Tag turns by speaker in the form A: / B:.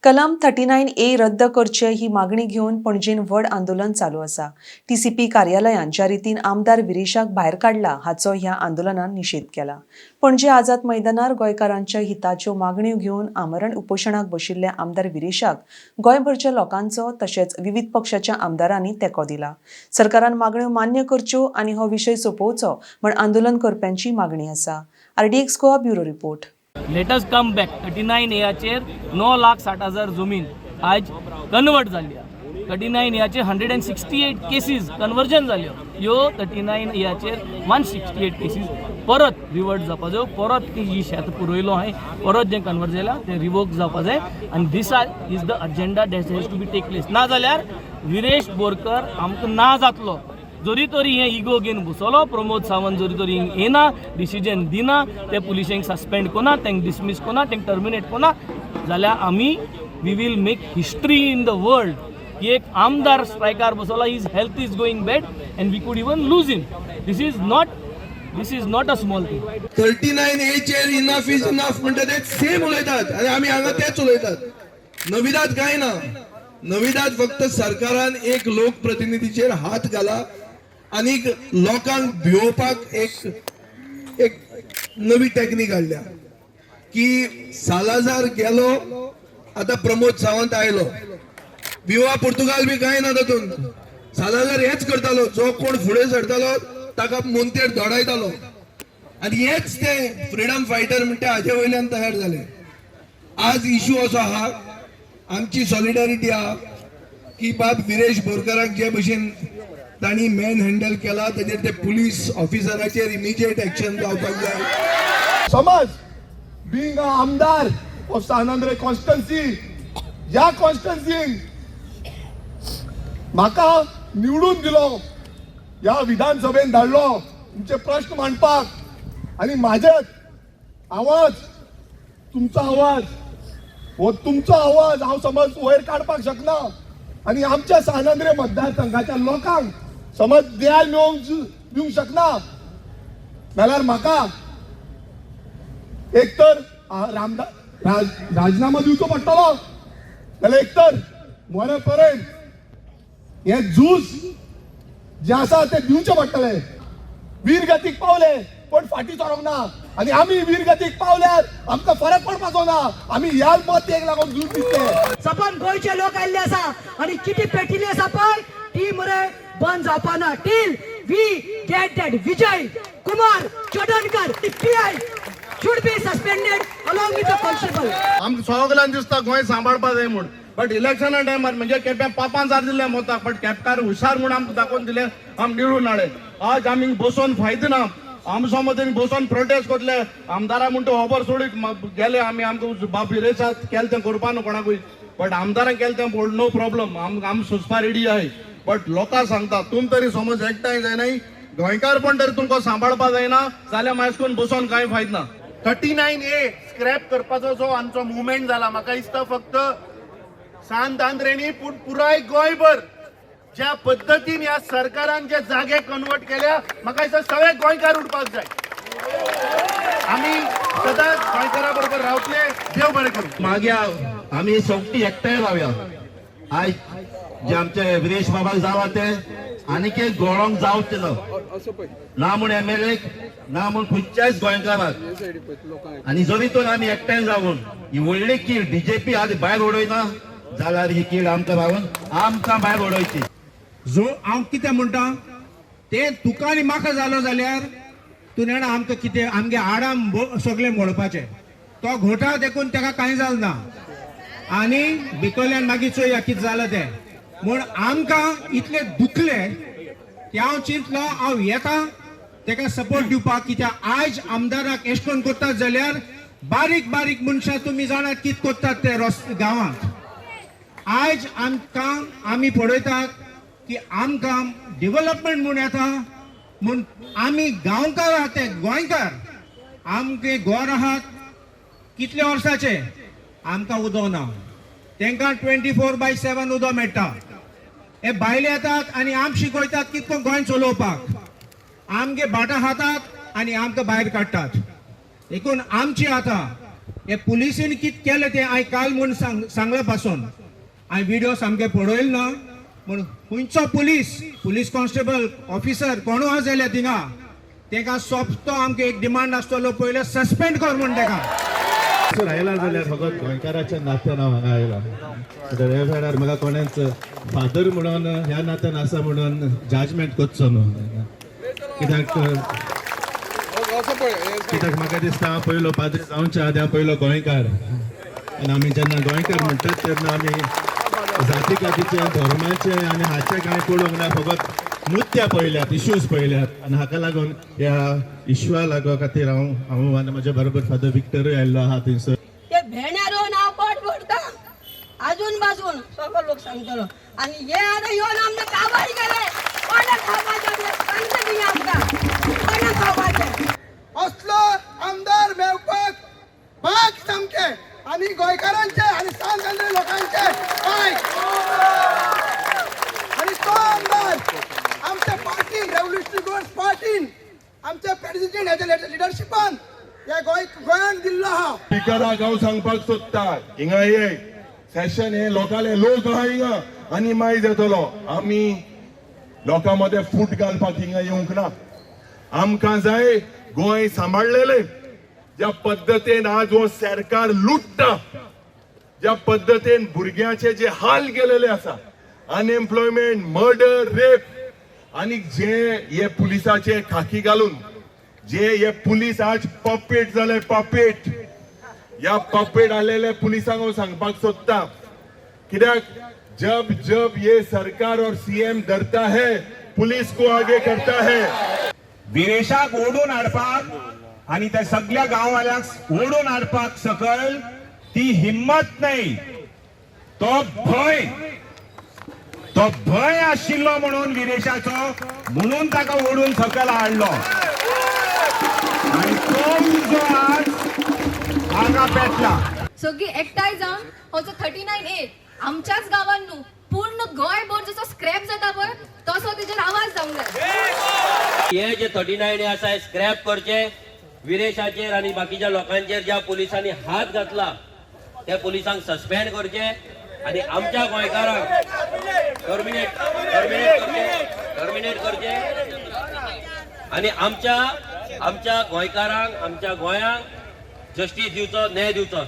A: कलम 39A रद्द करचे ही मागणी घेऊन पणजेन व्हड आंदोलन चालू आसा। टीसीपी कार्यालयान ज्या रितीन आमदार विरेशाक भायर काढला हाचो ह्या आंदोलनान निषेध केला। पणजे आझाद मैदानार गोंयकारांच्या हिताच्यो मागण्यो घेऊन आमरण उपोशणाक बशिल्ल्या आमदार विरेशाक गोंयभरच्या लोकांचो तशेंच विविध पक्षाच्या आमदारांनी तेंको दिला। सरकारान मागण्यो मान्य करच्यो आनी हो विशय सोंपोवचो म्हण आंदोलन करप्यांची मागणी आसा। RDX Goa bureau report.
B: Let us come back 39A चेर 9,60,000 जमीन आज कन्वर्ट जाल्ली। 39A चेर 168 केसीस कन्वर्जन जाल्यो। ह्यो 39A चेर 168 केसीस परत रिवर्ट जावपा जाय, परत ती शेत पुरयलो हाय, परत जे कन्वर्ट जाला ते रिवोक जावपा जाय आनी this is the agenda that has to be take place. ना जाल्यार विरेश बोरकर आमकां ना जातलो। जरी तरी हे इगो घेवन बसलो, प्रमोद सावंत जरी तरी येना, डिसिजन दिना, ते पुलिशेंक सस्पेंड कोना, तेंक डिसमीस कोना, तेंक टर्मिनेट कोना, जाल्यार आमी we will make history in the world की एक आमदार स्ट्रायकार बसलो, his health is going bad and we could even lose him. This is not a small thing.
C: 39A चेर इनफ इज इनफ म्हणटा ते सेम उलयतात आनी आमी हांगा तेच उलयतात। नविदाद काय ना, नविदाद फक्त सरकारान एक लोकप्रतिनिधीचेर हात घाला आणि लोकांक भिवपाक एक नवी टेक्निक हाडल्या की सालाजार गेलो, आता प्रमोद सावंत आयलो, भिवा पुर्तुगाल बी काय ना तातून। सालाजार हेच करतालो, जो कोण फुडें सरतालो ताका मोंतेर धोडायतालो आणि हेच ते फ्रीडम फायटर म्हणटा हाजे वयल्यान तयार झाले। आज इश्यू असो आहा, आमची सॉलिडारिटी आहा की बाब विरेश बोरकराक जे भशेन तांणी मॅन हँडल केला ताजेर ते पुलीस ऑफिसराचेर इमिजिएट एक्शन जावपाक जाय।
D: समज बीइंग अ आमदार ऑफ सान आंद्रे कॉन्स्टिट्युएन्सी, या कॉन्स्टिट्युएन्सीन म्हाका निवडून दिलो, या विधानसभेन धाडलो तुमचे प्रश्न मांडपाक आणि माझे आवाज, तुमचा आवाज, हो तुमचो आवाज हांव समज वयर काडपाक शकना आणि आमच्या सान आंद्रे मतदारसंघाच्या लोकांक समज न्याय दिवंक शकना, जाल्यार म्हाका एक तर राजीनामा दिवचो पडटलो, जाल्यार एक तर मरे पर्यंत हे झूज जे आसा ते दिवचे पडटले। वीरगतीक पावले पण फाटी सरोंक ना आणि आम्ही वीरगतीक पावल्यार आमकां फरक पडपाचो ना, आम्ही ह्या मतेक लागून झूज दिसले।
E: सपन गोंयचे लोक आयिल्ले आसा आणि चिटी पेटिल्ली आसा पळय ती मरे बंद जावपा ना till we get that Vijay Kumar Chodankar PI should be suspended along with the constable।
D: आमकां सगळ्यांक दिसता गोंय सांबाळपा जाय म्हूण, बट इलेक्शना टायमार म्हणजे केप्यां पापां जार दिले मोताक, बट केपकार हुशार म्हूण आमकां दाखोवन दिले, आमी निवडून हाडले। आज आमी बसोन फायदो ना, आमच्या मतीन बसोन प्रोटेस्ट करतले, आमदारा म्हणटा खबर सोडीत गेले आमी, आमकां बाप विरेशात केलें तें करपा न्हू कोणाकूय, बट आमदारांक केलें तें नो प्रॉब्लम, आमी सुचपा रेडी आहाय। बट लोकांक सांगता तुम तरी समज एकठांय जायनाय, गोंयकारपण तरी तुमकां सांबाळपा जायना जाल्यार मागीर करून बसोन कांय फायदो ना।
F: 39A स्क्रॅप करपाचो जो आमचो मुवमेंट जाला, म्हाका दिसता फक्त सांत आंद्रेनी पूण पुराय गोंयभर ज्या पद्दतीन ह्या सरकारान जे जागे कन्वर्ट केल्या, म्हाका दिसता सगळे गोंयकार उठपाक जाय। आमी सदांच गोंयकारा बरोबर रावतले, देव बरें करूं।
G: मागे आम्ही सोबती एकठांय रावया। आज जे आमचे विरेश बाबाक जावा ते आनीक एक गोळोंक जावचे ना म्हूण MLA ना म्हूण खंयच्याच गोंयकाराक। आनी जरी तर आमी एकठांय जावन ही व्हडली कीड BJP आज भायर उडयना जाल्यार ही कीड आमकां रावन आमकां भायर उडोवची।
H: जो हांव कितें म्हणटा ते तुका आनी म्हाका जालो जाल्यार तूं नेणा आमकां कितें आमगे हाडां सगळे मोडपाचे, तो घोटाळ देखून ताका कांय जालें ना आनी भितरल्यान मागीर चोया कितें जालें तें म्हूण आमकां इतले दुखले की हांव चिंतलो हांव येता ताका सपोर्ट दिवपाक, कित्याक आयज आमदाराक एश कोन्न करतात जाल्यार बारीक बारीक मनशां तुमी जाणात कितें करतात ते गांवांत। आयज आमकां आमी पळयतात की आमकां डेव्हलपमेंट म्हूण येता म्हूण आमी गांवकार आहात ते गोंयकार, आमगे घर आहात कितले वर्साचे आमकां उदो ना, तांकां 24/7 उदो मेळटा। हे भायले येतात आनी आम शिकयतात कितको गोंय चलोवपाक, आमगे भाटां खातात आनी आमकां भायर काडटात। देखून आमची आतां हे पुलिसीन कित केलं ते हांवें काल म्हूण सांगला पासून हांवें व्हिडिओ सामके पळयले ना म्हूण खंयचो पुलीस कॉन्स्टेबल ऑफिसर कोणू आसा जाल्यार थिंगा तेका सोंपतो आमकां एक डिमांड आसतलो पयले सस्पेंड कर म्हूण तेका
G: आयला जाल्यार फकत गोंयकाराच्या नात्यान हांव हांगा आयला ह्या वेळार म्हाका कोणेच फादर म्हणून ह्या नात्यान आसा म्हणून जजमेंट करचो न्हू कित्याक म्हाका दिसता हांव पयलो पाद्री जावच्या आदी हांव पयलो गोंयकार आनी आमी जेन्ना गोंयकार म्हणटात तेन्ना आमी जाती कातीचे धर्माचे आनी हाचे कांय पळोवंक ना फकत मुद्दे पळयल्यात इश्यूज पळयल्यात आनी हाका लागून ह्या इश्यूआ लागो खातीर हांव आनी म्हज्या बरोबर फादर विक्टरूय आयल्लो आहा थंयसर
E: ते भेण्यारो नाव पोट फोडता अजून बाजून सगळं लोक सांगतलो आणि हे आता येऊन आमने काबार गेले कोणा खावायचे सांगते तुम्ही आमका कोणा खावायचे
I: असलो आमदार मेवपाक भाग सामके आणि गोंयकारांचे आणि सांगले लोकांचे पाय आणि तो आमदार आमच्या पार्टीन रेव्होल्युशनरी गोल्ड पार्टीन आमच्या प्रेसिडेंट ह्याच्या लिडरशिपान या गोंयांक दिल्लो आहा
C: स्पिकराक हांव सांगपाक सोदता हिंगा ये सेशन हे लोकाले लोक आहा हिंगा आनी मायज येतलो आमी लोकां मदें फूट घालपाक हिंगा येवंक ना आमकां जाय गोंय सांबाळलेले ज्या पद्दतीन आज हो सरकार लुटता ज्या पद्दतीन भुरग्याचे जे हाल केलेले आसा अनएम्प्लॉयमेंट मर्डर रेप आनी जे हे पुलिसाचे खाकी घालून जे हे पुलीस आज पपेट जाले पपेट या पपेट आलेले पुलिसांक हांव सांगपाक सोदता कित्याक जब जब ये सरकार और सीएम डरता है पुलिस को आगे करता है
H: विरेशाक ओढून हाडपाक आणि त्या सगळ्या गांववाल्यांक ओढून हाडपाक सकयल ती हिम्मत नाही तो भय आशिल्लो म्हणून विरेशाचो म्हणून ताका ओढून सकयल हाडलो आणि तो जो आज हांगा पेटला
J: सगळी एकठांय जावन हो जो 39A आमच्याच गावान न्हू पूर्ण गोंयभर जसो स्क्रॅप जाता पळय तसो तेजेर आवाज जावंक जाय
K: हे जे 39 आसा हे स्क्रॅप करचे विरेशाचेर आणि बाकीच्या लोकांचेर ज्या पोलिसांनी हात घातला त्या पोलिसांक सस्पेंड करचे आणि आमच्या गोंयकारांक टर्मिनेट करचे आणि आमच्या गोंयकारांक आमच्या गोंयांक जस्टीस दिवचो न्याय दिवचो